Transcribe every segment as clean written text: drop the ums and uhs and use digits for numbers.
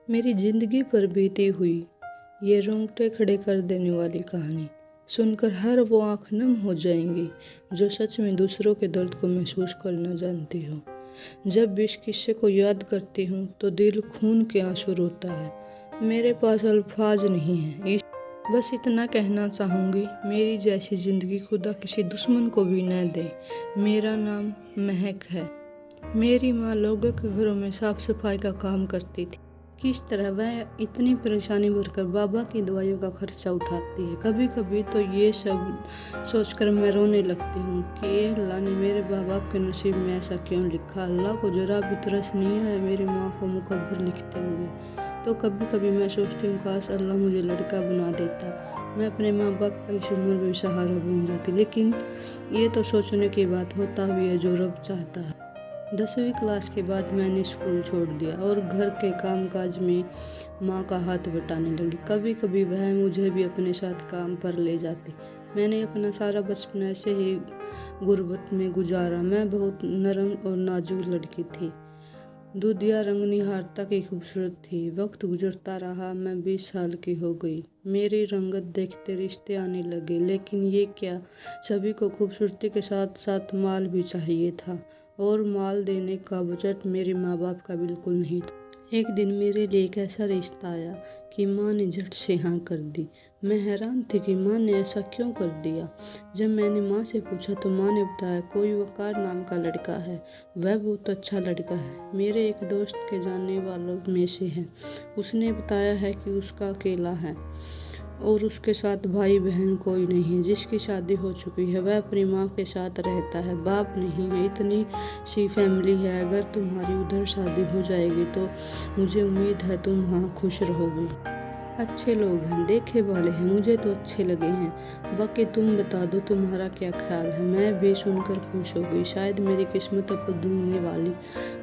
मेरी जिंदगी पर बीती हुई ये रोंगटे खड़े कर देने वाली कहानी सुनकर हर वो आंख नम हो जाएंगी जो सच में दूसरों के दर्द को महसूस करना जानती हो। जब भी इस किस्से को याद करती हूँ तो दिल खून के आंसू रोता है। मेरे पास अल्फाज नहीं है। बस इतना कहना चाहूँगी, मेरी जैसी ज़िंदगी खुदा किसी दुश्मन को भी न दे। मेरा नाम महक है। मेरी माँ लोगों के घरों में साफ सफाई का काम करती थी। किस तरह वह इतनी परेशानी भरकर बाबा की दवाइयों का खर्चा उठाती है। कभी कभी तो ये सब सोचकर मैं रोने लगती हूँ कि ये अल्लाह ने मेरे बाप बाप के नसीब में ऐसा क्यों लिखा। अल्लाह को जरा भी तरस नहीं आया मेरी माँ को मुकद्दर लिखते हुए। तो कभी कभी मैं सोचती हूँ काश अल्लाह मुझे लड़का बना देता, मैं अपने माँ बाप का इस उम्र में सहारा बन जाती। लेकिन ये तो सोचने की बात होता भी है जो रब चाहता है। 10वीं क्लास के बाद मैंने स्कूल छोड़ दिया और घर के कामकाज में माँ का हाथ बटाने लगी। कभी कभी वह मुझे भी अपने साथ काम पर ले जाती। मैंने अपना सारा बचपन ऐसे ही गुर्बत में गुजारा। मैं बहुत नरम और नाजुक लड़की थी, दूधिया रंग निहारता की खूबसूरत थी। वक्त गुजरता रहा, मैं 20 साल की हो गई। मेरी रंगत देखते रिश्ते आने लगे, लेकिन ये क्या, सभी को खूबसूरती के साथ साथ माल भी चाहिए था और माल देने का बजट मेरे माँ बाप का बिल्कुल नहीं था। एक दिन मेरे लिए एक ऐसा रिश्ता आया कि माँ ने झट से हाँ कर दी। मैं हैरान थी कि माँ ने ऐसा क्यों कर दिया। जब मैंने माँ से पूछा तो माँ ने बताया कोई वकार नाम का लड़का है, वह बहुत अच्छा लड़का है, मेरे एक दोस्त के जानने वालों में से है। उसने बताया है कि उसका अकेला है और उसके साथ भाई बहन कोई नहीं है, जिसकी शादी हो चुकी है। वह अपनी माँ के साथ रहता है, बाप नहीं है। इतनी सी फैमिली है। अगर तुम्हारी उधर शादी हो जाएगी तो मुझे उम्मीद है तुम वहाँ खुश रहोगी। अच्छे लोग हैं, देखे वाले हैं, मुझे तो अच्छे लगे हैं। बाकी तुम बता दो तुम्हारा क्या ख्याल है। मैं भी सुनकर खुश हो गई। शायद मेरी किस्मत अब बदलने वाली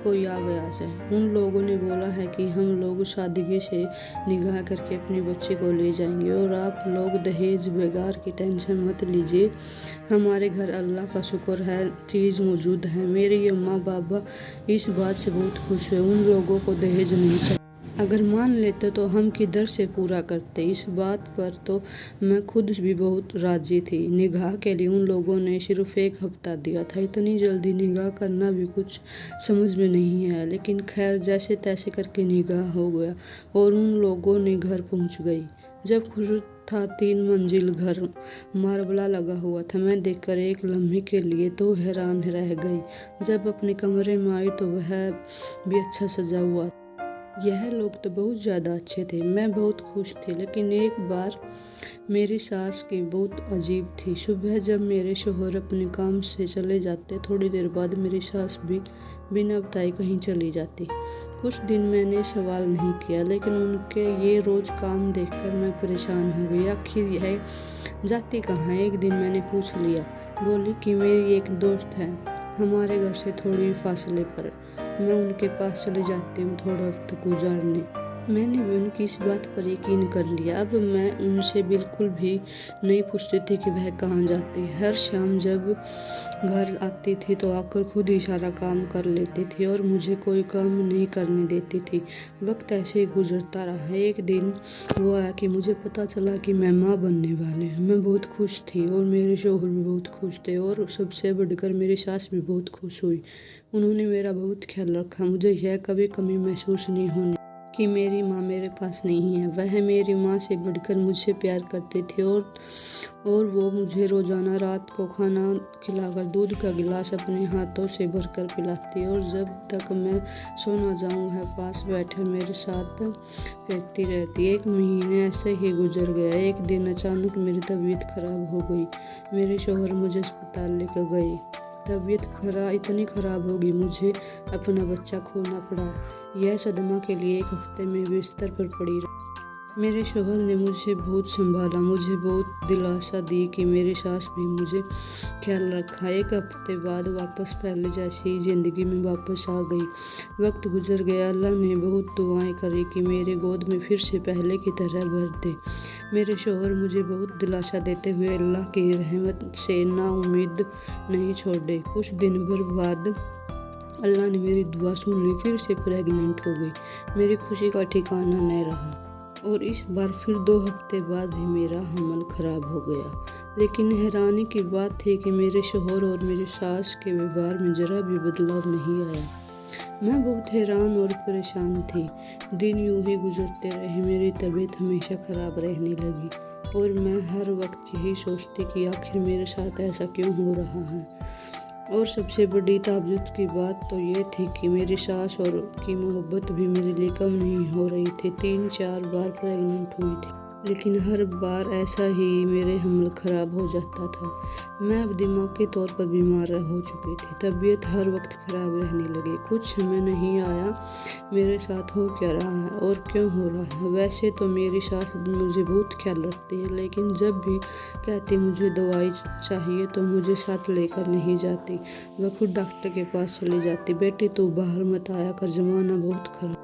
कोई आ गया है। उन लोगों ने बोला है कि हम लोग सादगी से निगाह करके अपनी बच्ची को ले जाएंगे और आप लोग दहेज बेगार की टेंशन मत लीजिए। हमारे घर अल्लाह का शुक्र है चीज़ मौजूद है। मेरे अम्मा बाबा इस बात से बहुत खुश है। उन लोगों को दहेज नहीं चाहिए। अगर मान लेते तो हम किधर से पूरा करते। इस बात पर तो मैं खुद भी बहुत राजी थी। निगाह के लिए उन लोगों ने सिर्फ 1 हफ्ता दिया था। इतनी जल्दी निगाह करना भी कुछ समझ में नहीं आया, लेकिन खैर जैसे तैसे करके निगाह हो गया और उन लोगों ने घर पहुंच गई। जब खुश था 3 मंजिल घर, मार्बला लगा हुआ था। मैं देखकर एक लम्हे के लिए तो हैरान रह गई। जब अपने कमरे में आई तो वह भी अच्छा सजा हुआ। यह लोग तो बहुत ज़्यादा अच्छे थे। मैं बहुत खुश थी, लेकिन एक बार मेरी सास की बहुत अजीब थी। सुबह जब मेरे शौहर अपने काम से चले जाते, थोड़ी देर बाद मेरी सास भी बिना बताए कहीं चली जाती। कुछ दिन मैंने सवाल नहीं किया, लेकिन उनके ये रोज़ काम देखकर मैं परेशान हो गई। आखिर यह जाती कहाँ है। एक दिन मैंने पूछ लिया। बोली कि मेरी एक दोस्त है हमारे घर से थोड़ी फासले पर, मैं उनके पास चले जाती हूँ थोड़ा वक्त गुजारने। मैंने भी उनकी इस बात पर यकीन कर लिया। अब मैं उनसे बिल्कुल भी नहीं पूछती थी कि वह कहाँ जाती है। हर शाम जब घर आती थी तो आकर खुद ही सारा काम कर लेती थी और मुझे कोई काम नहीं करने देती थी। वक्त ऐसे ही गुजरता रहा। एक दिन वो आया कि मुझे पता चला कि मैं माँ बनने वाली हूँ। मैं बहुत खुश थी और मेरे शौहर भी बहुत खुश थे और सबसे बढ़कर मेरी सास भी बहुत खुश हुई। उन्होंने मेरा बहुत ख्याल रखा। मुझे यह कभी कमी महसूस नहीं होनी कि मेरी माँ मेरे पास नहीं है। वह मेरी माँ से बढ़कर मुझसे प्यार करते थे और वो मुझे रोज़ाना रात को खाना खिलाकर दूध का गिलास अपने हाथों से भरकर पिलाती और जब तक मैं सो ना जाऊँ वह पास बैठे मेरे साथ फेंकती रहती। 1 महीने ऐसे ही गुजर गया। एक दिन अचानक मेरी तबीयत खराब हो गई। मेरे शौहर मुझे अस्पताल लेकर गए। तबीयत इतनी खराब होगी मुझे अपना बच्चा खोना पड़ा। यह सदमा के लिए 1 हफ्ते में बिस्तर पर पड़ी रही। मेरे शौहर ने मुझे बहुत संभाला, मुझे बहुत दिलासा दी कि मेरी सास भी मुझे ख्याल रखा। 1 हफ्ते बाद वापस पहले जैसी ज़िंदगी में वापस आ गई। वक्त गुजर गया। अल्लाह ने बहुत दुआएं करी कि मेरे गोद में फिर से पहले की तरह भर दे। मेरे शौहर मुझे बहुत दिलासा देते हुए अल्लाह की रहमत से नाउम्मीद नहीं छोड़े। कुछ दिन भर बाद अल्लाह ने मेरी दुआ सुन ली, फिर से प्रेग्नेंट हो गई। मेरी खुशी का ठिकाना न रहा और इस बार फिर 2 हफ्ते बाद ही मेरा हमल खराब हो गया। लेकिन हैरानी की बात थी कि मेरे शौहर और मेरी सास के व्यवहार में ज़रा भी बदलाव नहीं आया। मैं बहुत हैरान और परेशान थी। दिन यूं ही गुजरते रहे, मेरी तबीयत हमेशा ख़राब रहने लगी और मैं हर वक्त यही सोचती कि आखिर मेरे साथ ऐसा क्यों हो रहा है। और सबसे बड़ी ताज्जुब की बात तो ये थी कि मेरी सास और की मोहब्बत भी मेरे लिए कम नहीं हो रही थी। 3-4 बार प्रेग्नेंट हुई थी, लेकिन हर बार ऐसा ही मेरे हमल ख़राब हो जाता था। मैं अब दिमागी तौर पर बीमार हो चुकी थी, तबीयत हर वक्त ख़राब रहने लगी। कुछ समझ नहीं आया मेरे साथ हो क्या रहा है और क्यों हो रहा है। वैसे तो मेरी सास मुझे बहुत ख्याल रखती है, लेकिन जब भी कहती मुझे दवाई चाहिए तो मुझे साथ लेकर नहीं जाती। वह खुद डॉक्टर के पास चली जाती। बेटी तू बाहर मत आया कर, ज़माना बहुत खराब।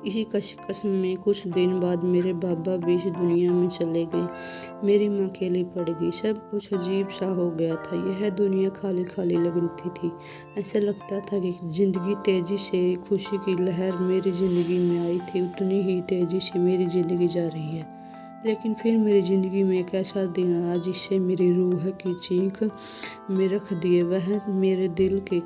इसी कशमकश में कुछ दिन बाद मेरे बाबा भी इस दुनिया में चले गए। मेरी माँ अकेली पड़ गई। सब कुछ अजीब सा हो गया था। यह दुनिया खाली खाली लगती थी। ऐसा लगता था कि ज़िंदगी तेज़ी से खुशी की लहर मेरी ज़िंदगी में आई थी, उतनी ही तेज़ी से मेरी ज़िंदगी जा रही है। लेकिन फिर मेरी ज़िंदगी में एक ऐसा दिन आया जिससे मेरी रूह की चीख में रख दिए। वह मेरे दिल की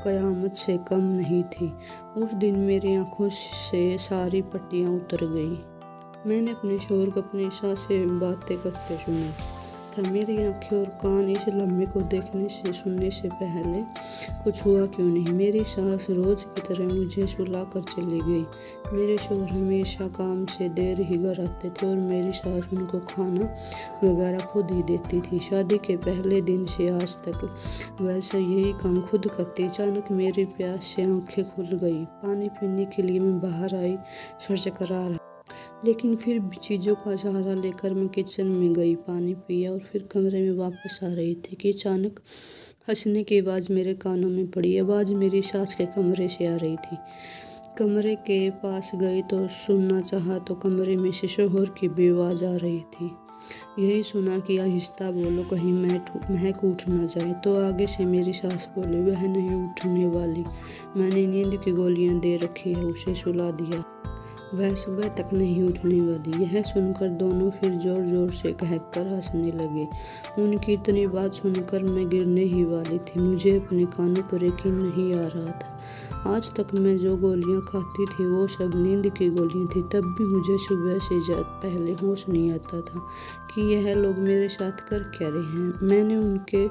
क़यामत से कम नहीं थी। उस दिन मेरी आंखों से सारी पट्टियाँ उतर गई। मैंने अपने शौहर को अपनी सास से बातें करते सुना था। मेरी आंखें और कान इस लम्हे को देखने से सुनने से पहले कुछ हुआ क्यों नहीं। मेरी सास रोज़ की तरह मुझे सुला कर चली गई। मेरे शौहर हमेशा काम से देर ही घर आते थे और मेरी सास उनको खाना वगैरह खुद ही देती थी। शादी के पहले दिन से आज तक वैसे यही काम खुद करती। अचानक मेरी प्यास से आंखें खुल गई। पानी पीने के लिए मैं बाहर आई, सर चकरा रहा, लेकिन फिर भी चीज़ों का सहारा लेकर मैं किचन में गई, पानी पिया और फिर कमरे में वापस आ रही थी कि अचानक हंसने की आवाज़ मेरे कानों में पड़ी। आवाज़ मेरी सास के कमरे से आ रही थी। कमरे के पास गई तो सुनना चाहा तो कमरे में से शौहर की भी आवाज़ आ रही थी। यही सुना कि आहिस्ता बोलो, कहीं महक उठ न जाए। तो आगे से मेरी सास बोली, वह नहीं उठने वाली, मैंने नींद की गोलियां दे रखी है, उसे सुला दिया, वह सुबह तक नहीं उठने वाली। यह सुनकर दोनों फिर जोर जोर से कहकर हंसने लगे। उनकी इतनी बात सुनकर मैं गिरने ही वाली थी। मुझे अपने कानों पर यकीन नहीं आ रहा था। आज तक मैं जो गोलियां खाती थी वो सब नींद की गोलियां थी। तब भी मुझे सुबह से पहले होश नहीं आता था कि यह लोग मेरे साथ कर क्या रहे हैं। मैंने उनके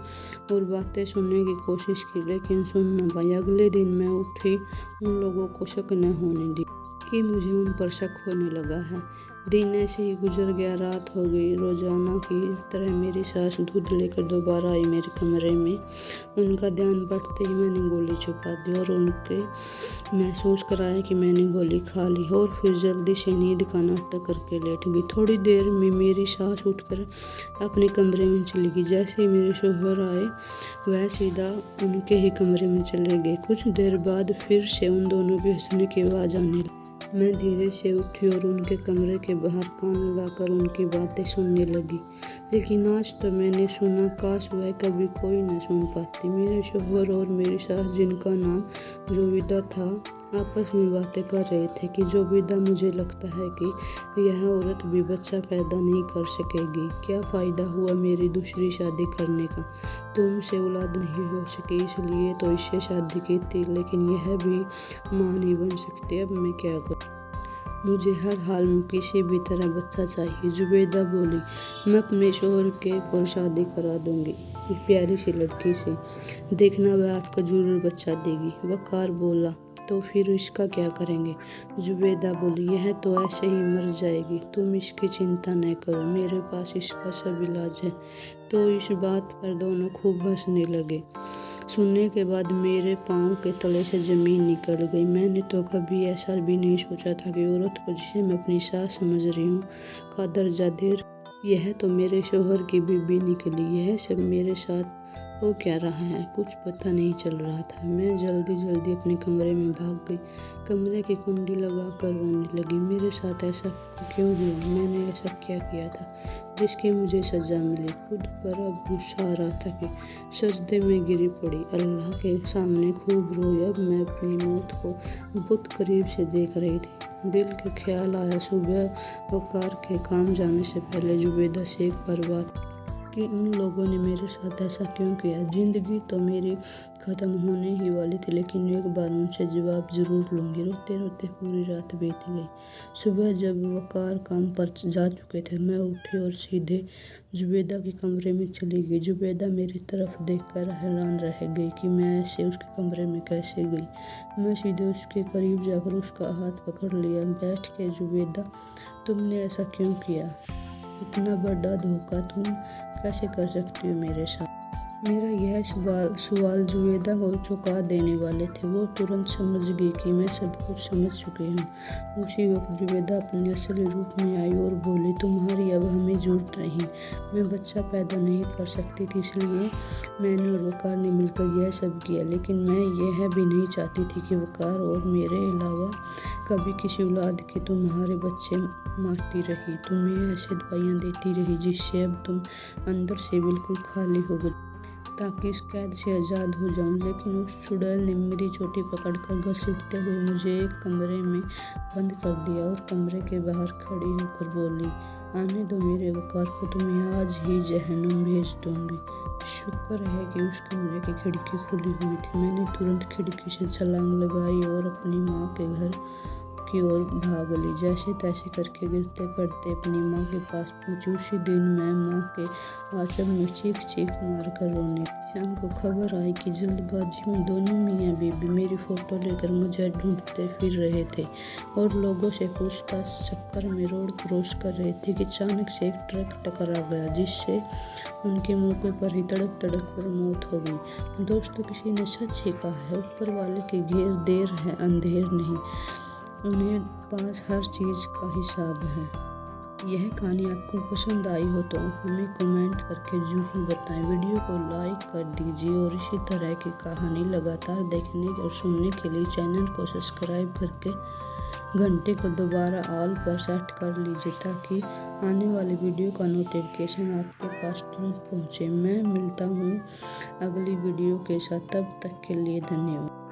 और बातें सुनने की कोशिश की, लेकिन सुन न पाई। अगले दिन मैं उठी, उन लोगों को शक न होने दी कि मुझे उन पर शक होने लगा है। दिन ऐसे ही गुजर गया, रात हो गई। रोजाना की तरह मेरी सास दूध लेकर दोबारा आई मेरे कमरे में। उनका ध्यान बढ़ते ही मैंने गोली छुपा दी और उनके महसूस कराया कि मैंने गोली खा ली और फिर जल्दी से नींद का नाटक करके लेट गई। थोड़ी देर में मेरी सास उठकर अपने कमरे में चली गई। जैसे ही मेरे शौहर आए वह सीधा उनके ही कमरे में चले गए। कुछ देर बाद फिर से उन दोनों की हंसने की आवाज़ आने लगी। मैं धीरे से उठी और उनके कमरे के बाहर कान लगाकर उनकी बातें सुनने लगी। लेकिन आज तो मैंने सुना, काश वह कभी कोई न सुन पाती। मेरे शौहर और मेरी सास, जिनका नाम जोबिदा था, आपस में बातें कर रहे थे कि जोबिदा, मुझे लगता है कि यह औरत भी बच्चा पैदा नहीं कर सकेगी। क्या फ़ायदा हुआ मेरी दूसरी शादी करने का। तुमसे औलाद नहीं हो सकी, इसलिए तो इससे शादी की थी, लेकिन यह भी माँ नहीं बन सकती। अब मैं क्या करूँ। मुझे हर हाल में किसी भी तरह बच्चा चाहिए। जुबैदा बोली, मैं अपने शौहर के एक और शादी करा दूंगी, एक प्यारी सी लड़की से, देखना वह आपका जरूर बच्चा देगी। वकार बोला, तो फिर इसका क्या करेंगे। जुबैदा बोली, यह तो ऐसे ही मर जाएगी, तुम इसकी चिंता न करो, मेरे पास इसका सब इलाज है। तो इस बात पर दोनों खूब हंसने लगे। सुनने के बाद मेरे पाँव के तले से ज़मीन निकल गई। मैंने तो कभी ऐसा भी नहीं सोचा था कि औरत को, जिसे मैं अपनी सास समझ रही हूँ, का दर्जा दे। यह तो मेरे शौहर की बीबी निकली। यह सब मेरे साथ हो क्या रहा है कुछ पता नहीं चल रहा था। मैं जल्दी जल्दी अपने कमरे में भाग गई। कमरे की कुंडी लगा कर रोने लगी। मेरे साथ ऐसा क्यों हुआ? मैंने ऐसा क्या किया था जिसकी मुझे सज़ा मिली? खुद पर अब गुस्सा आ रहा था कि सजदे में गिरी पड़ी अल्लाह के सामने खूब रोई। अब मैं अपनी मौत को बहुत करीब से देख रही थी। दिल के ख्याल आया सुबह वकार के काम जाने से पहले जुबेदा से एक बार बात कि उन लोगों ने मेरे साथ ऐसा क्यों किया। जिंदगी तो मेरी ख़त्म होने ही वाली थी, लेकिन एक बार उनसे जवाब ज़रूर लूँगी। रोते रोते पूरी रात बीत गई। सुबह जब वकार काम पर जा चुके थे, मैं उठी और सीधे जुबेदा के कमरे में चली गई। जुबेदा मेरी तरफ देखकर हैरान रह गई कि मैं ऐसे उसके कमरे में कैसे गई। मैं सीधे उसके करीब जाकर उसका हाथ पकड़ लिया। बैठ के जुबेदा, तुमने ऐसा क्यों किया? इतना बड़ा धोखा तुम कैसे कर सकती हो मेरे साथ? मेरा यह सवाल जुबेदा को चौंका देने वाले थे। वो तुरंत समझ गई कि मैं सब कुछ समझ चुकी हूँ। उसी वक्त जुबेदा अपने असली रूप में आई और बोली, तुम्हारी अब हमें जरूरत नहीं। मैं बच्चा पैदा नहीं कर सकती थी, इसलिए मैंने और वकार ने मिलकर यह सब किया। लेकिन मैं यह भी नहीं चाहती थी कि वकार और मेरे अलावा कभी किसी औलाद के तुम्हारे बच्चे मारती रही, तुम्हें ऐसे दवाइयाँ देती रही जिससे अब तुम अंदर से बिल्कुल खाली हो गई, ताकि इस कैद से आज़ाद हो जाऊं। लेकिन उस चुड़ैल ने मेरी चोटी पकड़कर घसीटते हुए मुझे एक कमरे में बंद कर दिया और कमरे के बाहर खड़ी होकर बोली, आने दो मेरे वकार को, तुम्हें आज ही जहन्नुम भेज दूंगी। शुक्र है कि उस कमरे की खिड़की खुली हुई थी। मैंने तुरंत खिड़की से छलांग लगाई और अपनी माँ के घर की ओर भाग ली। जैसे तैसे करके गिरते पड़ते अपनी माँ के पास पहुंची। उसी दिन मैं माँ के आंचल में चीख मार कर रोने। शाम को खबर आई कि जल्दबाजी में दोनों मियाँ बीबी मेरी फ़ोटो लेकर मुझे ढूंढते फिर रहे थे और लोगों से पूछताछ चक्कर में रोड क्रॉस कर रहे थे कि अचानक से एक ट्रक टकरा गया, जिससे उनके मौके पर ही तड़क कर मौत हो गई। दोस्तों, किसी ने सच ही कहा है, ऊपर वाले की घेर देर है अंधेर नहीं, उन्हें पास हर चीज़ का हिसाब है। यह कहानी आपको पसंद आई हो तो हमें कमेंट करके जरूर बताएं। वीडियो को लाइक कर दीजिए और इसी तरह की कहानी लगातार देखने और सुनने के लिए चैनल को सब्सक्राइब करके घंटे को दोबारा ऑल पर सेट कर लीजिए, ताकि आने वाली वीडियो का नोटिफिकेशन आपके पास तुरंत पहुँचे। मैं मिलता हूँ अगली वीडियो के साथ, तब तक के लिए धन्यवाद।